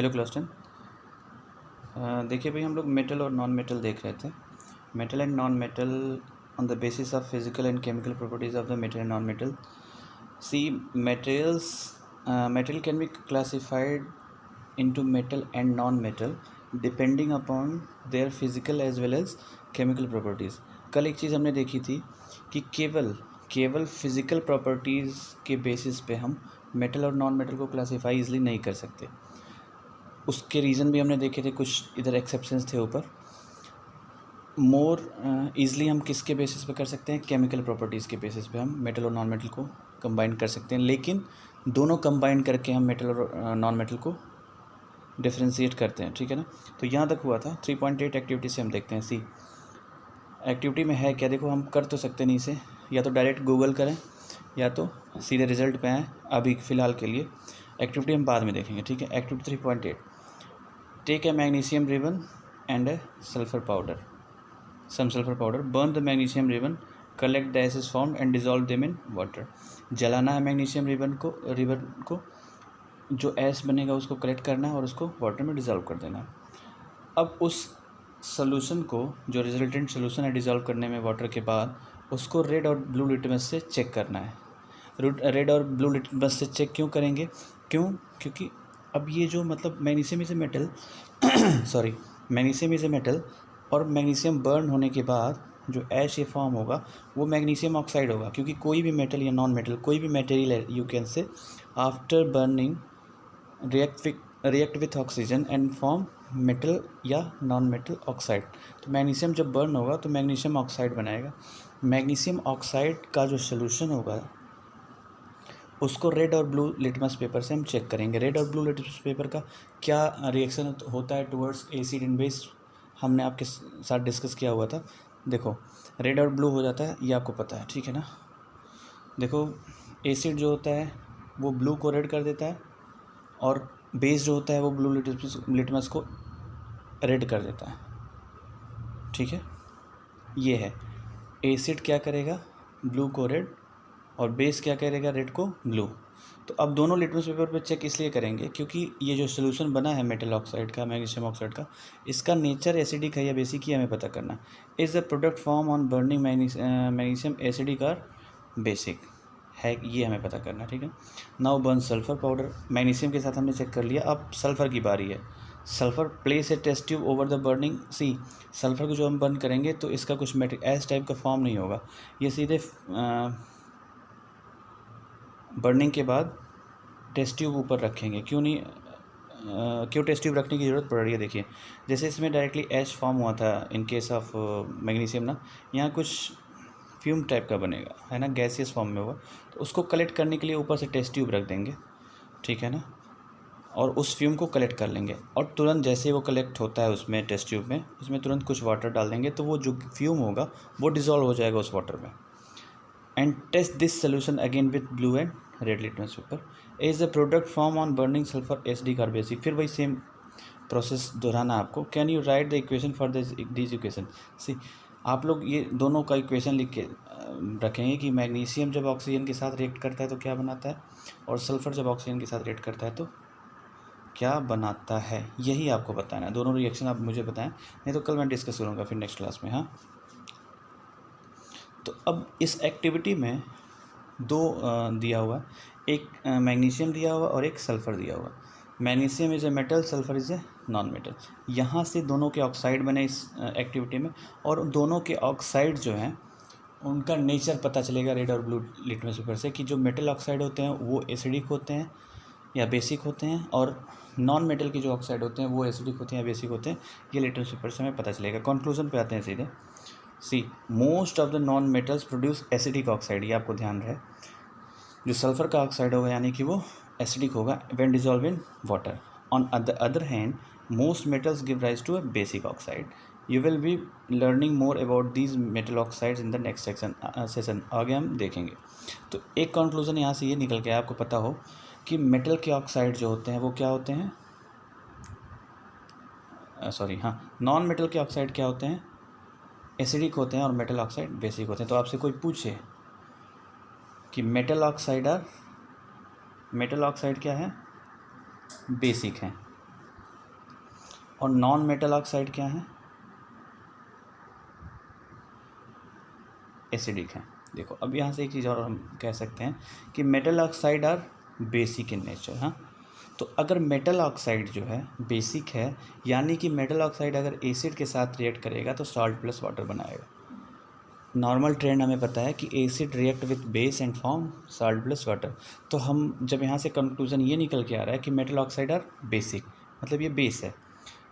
Hello class 10। देखिए भाई, हम लोग मेटल और नॉन मेटल देख रहे थे। Metal and non metal on the basis of physical and chemical properties of the metal and non metal. See metal can be classified into metal and non-metal depending upon their physical as well as chemical properties। कल एक चीज़ हमने देखी थी कि केवल physical properties के basis पे हम मेटल और नॉन मेटल को क्लासीफाई इजली नहीं कर सकते। उसके रीज़न भी हमने देखे थे, कुछ इधर एक्सेप्शंस थे ऊपर। मोर ईज़िली हम किसके बेसिस पे कर सकते हैं? केमिकल प्रॉपर्टीज़ के बेसिस पे हम मेटल और नॉन मेटल को कंबाइन कर सकते हैं, लेकिन दोनों कंबाइन करके हम मेटल और नॉन मेटल को डिफ्रेंशिएट करते हैं। ठीक है ना? तो यहाँ तक हुआ था। 3.8 एक्टिविटी से हम देखते हैं। सी एक्टिविटी में है क्या? देखो, हम कर तो सकते नहीं इसे, या तो डायरेक्ट गूगल करें या तो सीधे रिजल्ट पे आएँ। अभी फ़िलहाल के लिए एक्टिविटी हम बाद में देखेंगे। ठीक है। Activity 3.8, take a magnesium ribbon and a sulphur powder, some sulfur powder, burn the magnesium ribbon, collect the ashes formed and dissolve them in water। जलाना है मैग्नीशियम रिबन को, जो ऐश बनेगा उसको कलेक्ट करना है और उसको वाटर में डिज़ोल्व कर देना है। अब उस सोल्यूशन को, जो रिजल्टेंट सोल्यूशन है डिज़ोल्व करने में वाटर के बाद, उसको रेड और ब्लू लिटमस से चेक करना है। रेड और ब्लू लिटमस से चेक क्यों करेंगे? क्योंकि अब ये जो magnesium is a metal sorry, magnesium is a metal, और मैग्नीशियम बर्न होने के बाद जो ऐश ये फॉर्म होगा वो मैग्नीशियम ऑक्साइड होगा। क्योंकि कोई भी मेटल या नॉन मेटल, कोई भी मटेरियल है, you can say, after burning react with oxygen and form metal या नॉन मेटल ऑक्साइड। तो मैग्नीशियम जब बर्न होगा तो मैग्नीशियम ऑक्साइड बनाएगा। मैग्नीशियम ऑक्साइड का जो सोल्यूशन होगा उसको रेड और ब्लू लिटमस पेपर से हम चेक करेंगे। रेड और ब्लू लिटमस पेपर का क्या रिएक्शन होता है टुवर्ड्स एसिड एंड बेस, हमने आपके साथ डिस्कस किया हुआ था। देखो, रेड और ब्लू हो जाता है, ये आपको पता है। ठीक है ना? देखो, एसिड जो होता है वो ब्लू को रेड कर देता है, और बेस जो होता है वो ब्लू लिटमस को रेड कर देता है। ठीक है, ये है। एसिड क्या करेगा? ब्लू को रेड, और बेस क्या करेगा? रेड को ब्लू। तो अब दोनों लिटमस पेपर पे चेक इसलिए करेंगे क्योंकि ये जो सोल्यूशन बना है मेटल ऑक्साइड का, मैग्नीशियम ऑक्साइड का, इसका नेचर एसिडिक है या बेसिक ही हमें पता करना। Is the product form on burning magnesium acidic और बेसिक है, ये हमें पता करना। ठीक है। Now burn sulphur powder. Magnesium के साथ हमने चेक कर लिया, अब सल्फर की बारी है। Sulphur place a test tube over the burning. See, sulphur को जो हम बर्न करेंगे तो इसका कुछ एस टाइप का फॉर्म नहीं होगा, ये सीधे बर्निंग के बाद टेस्ट ट्यूब ऊपर रखेंगे। क्यों टेस्ट ट्यूब रखने की ज़रूरत पड़ रही है? देखिए, जैसे इसमें डायरेक्टली ऐश फॉर्म हुआ था इन केस ऑफ मैग्नीशियम ना, यहाँ कुछ फ्यूम टाइप का बनेगा, है ना, गैसियस फॉर्म में होगा। तो उसको कलेक्ट करने के लिए ऊपर से टेस्ट ट्यूब रख देंगे। ठीक है ना? और उस फ्यूम को कलेक्ट कर लेंगे, और तुरंत जैसे ही वो कलेक्ट होता है उसमें टेस्ट ट्यूब में, उसमें तुरंत कुछ वाटर डाल देंगे, तो वो जो फ्यूम होगा वो डिज़ोल्व हो जाएगा उस वाटर में। And test this solution again with blue and red litmus paper. Is the product form on burning sulphur acidic और बेसिक। फिर वही सेम प्रोसेस दोहराना आपको। Can you write the equation for this equation? See, आप लोग ये दोनों का इक्वेशन लिख के रखेंगे कि मैग्नीशियम जब ऑक्सीजन के साथ रिएक्ट करता है तो क्या बनाता है, और सल्फर जब ऑक्सीजन के साथ रिएक्ट करता है तो क्या बनाता है, यही आपको बताना है। दोनों रिएक्शन आप मुझे बताएं, नहीं तो कल मैं डिस्कस करूँगा फिर नेक्स्ट क्लास में। हाँ, तो अब इस एक्टिविटी में दो दिया हुआ, एक मैग्नीशियम दिया हुआ और एक सल्फ़र दिया हुआ। Magnesium is a metal, sulphur is a non metal. यहाँ से दोनों के ऑक्साइड बने इस एक्टिविटी में, और दोनों के ऑक्साइड जो हैं उनका नेचर पता चलेगा रेड और ब्लू लिटमस पेपर से, कि जो मेटल ऑक्साइड होते हैं वो एसिडिक होते हैं या बेसिक होते हैं, और नॉन मेटल के जो ऑक्साइड होते हैं वो एसिडिक होते हैं या बेसिक होते हैं। ये लिटमस पेपर से हमें पता चलेगा। कंक्लूजन पे आते हैं सीधे। See, most of the non metals produce acidic oxide, ये आपको ध्यान रहे। जो सल्फर का ऑक्साइड होगा यानी कि वो एसिडिक होगा when dissolve in water. On the other hand, most metals give rise to a basic oxide. You will be learning more about these metal oxides in the next session. आगे हम देखेंगे। तो एक कंक्लूजन यहाँ से ये निकल के आपको पता हो कि मेटल के ऑक्साइड जो होते हैं वो क्या होते हैं, नॉन मेटल के ऑक्साइड क्या होते हैं? एसिडिक होते हैं, और मेटल ऑक्साइड बेसिक होते हैं। तो आपसे कोई पूछे कि मेटल ऑक्साइड क्या है? बेसिक है। और नॉन मेटल ऑक्साइड क्या है? एसिडिक है। देखो अब यहाँ से एक चीज़ और हम कह सकते हैं कि metal oxide are basic in nature. हाँ, तो अगर मेटल ऑक्साइड जो है बेसिक है, यानी कि मेटल ऑक्साइड अगर एसिड के साथ रिएक्ट करेगा तो सॉल्ट प्लस वाटर बनाएगा। नॉर्मल ट्रेंड हमें पता है कि acid react with base and form salt plus water. तो हम जब यहाँ से कंक्लूजन ये निकल के आ रहा है कि मेटल ऑक्साइड आर बेसिक, मतलब ये बेस है,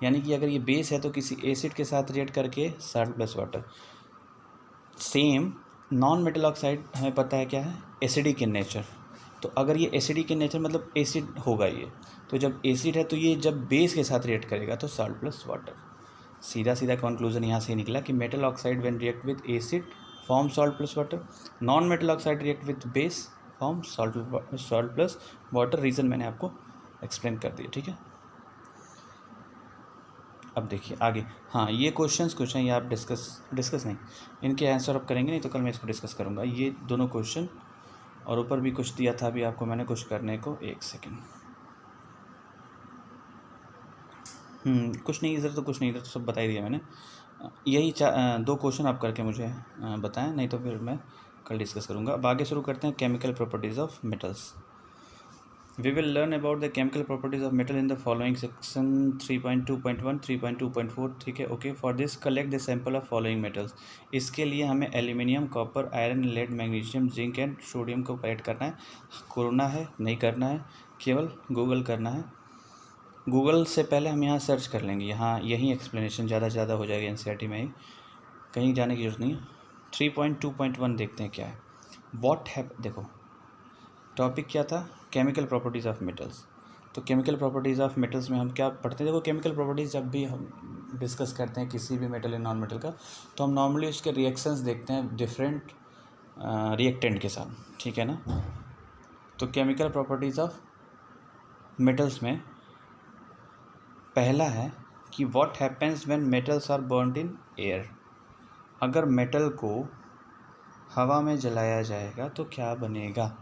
यानी कि अगर ये बेस है तो किसी एसिड के साथ रिएक्ट करके salt plus water. Same non metal oxide हमें पता है क्या है, एसिडिक इन नेचर। तो अगर ये एसिडिक इन नेचर मतलब एसिड होगा ये, तो जब एसिड है तो ये जब बेस के साथ रिएक्ट करेगा तो सॉल्ट प्लस वाटर। सीधा सीधा कंक्लूजन यहाँ से निकला कि metal oxide when react with acid form salt plus water, non metal oxide react with base form salt plus water. Reason मैंने आपको एक्सप्लेन कर दिया, ठीक है। अब देखिए आगे, हाँ ये क्वेश्चंस कुछ हैं, ये आप डिस्कस नहीं, इनके आंसर आप करेंगे, नहीं तो कल मैं इसको डिस्कस करूँगा ये दोनों क्वेश्चन। और ऊपर भी कुछ दिया था अभी आपको मैंने कुछ करने को, एक सेकेंड। कुछ नहीं इधर तो कुछ नहीं, इधर तो सब बता ही दिया मैंने। यही दो क्वेश्चन आप करके मुझे बताएं, नहीं तो फिर मैं कल डिस्कस करूँगा। अब आगे शुरू करते हैं chemical properties of metals. We will learn about the chemical properties of metal in the following section 3.2.1, 3.2.4, ठीक है। Okay, for this collect the sample of following metals. इसके लिए हमें aluminium, copper, iron, lead, magnesium, zinc and sodium को collect करना है। करना है नहीं करना है, केवल गूगल करना है। गूगल से पहले हम यहाँ सर्च कर लेंगे, यहाँ यही एक्सप्लेनेशन ज़्यादा से ज़्यादा हो जाएगा एनसीईआरटी में ही, कहीं जाने की जरूरत नहीं है। 3.2.1 देखते हैं क्या है। वॉट हैप, देखो टॉपिक क्या था, केमिकल प्रॉपर्टीज़ ऑफ मेटल्स। तो केमिकल प्रॉपर्टीज़ ऑफ मेटल्स में हम क्या पढ़ते हैं, देखो केमिकल प्रॉपर्टीज़ जब भी हम डिस्कस करते हैं किसी भी मेटल या नॉन मेटल का, तो हम नॉर्मली उसके रिएक्शंस देखते हैं डिफरेंट रिएक्टेंट के साथ, ठीक है ना। तो केमिकल प्रॉपर्टीज़ ऑफ मेटल्स में पहला है कि what happens when metals are burned in air. अगर मेटल को हवा में जलाया जाएगा तो क्या बनेगा।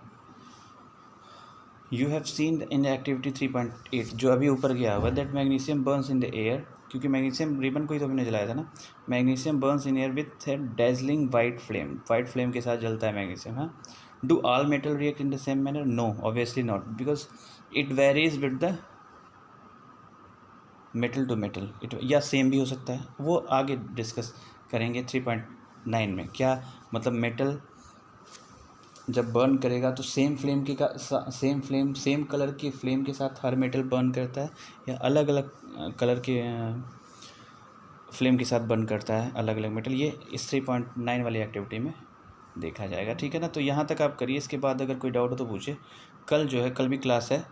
You have seen in activity 3.8 जो अभी ऊपर गया हुआ, that magnesium burns in the air, क्योंकि मैग्नीशियम रिबन को ही तो हमने जलाया था ना। Magnesium burns in air with dazzling white flame, white flame के साथ जलता है मैग्नीशियम। हाँ, do all metal react in the same manner, no obviously not, because it varies with the metal to metal, it या same भी हो सकता है, वो आगे डिस्कस करेंगे 3.9 में। क्या मतलब मेटल जब बर्न करेगा तो सेम फ्लेम के का सेम फ्लेम सेम कलर की फ्लेम के साथ हर मेटल बर्न करता है, या अलग अलग कलर के फ्लेम के साथ बर्न करता है अलग अलग मेटल, ये इस 3.9 वाली एक्टिविटी में देखा जाएगा, ठीक है ना। तो यहाँ तक आप करिए, इसके बाद अगर कोई डाउट हो तो पूछिए। कल जो है, कल भी क्लास है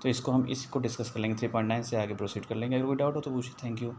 तो इसको हम इसको डिस्कस कर लेंगे, 3.9 से आगे प्रोसीड कर लेंगे। अगर कोई डाउट हो तो पूछिए। Thank you.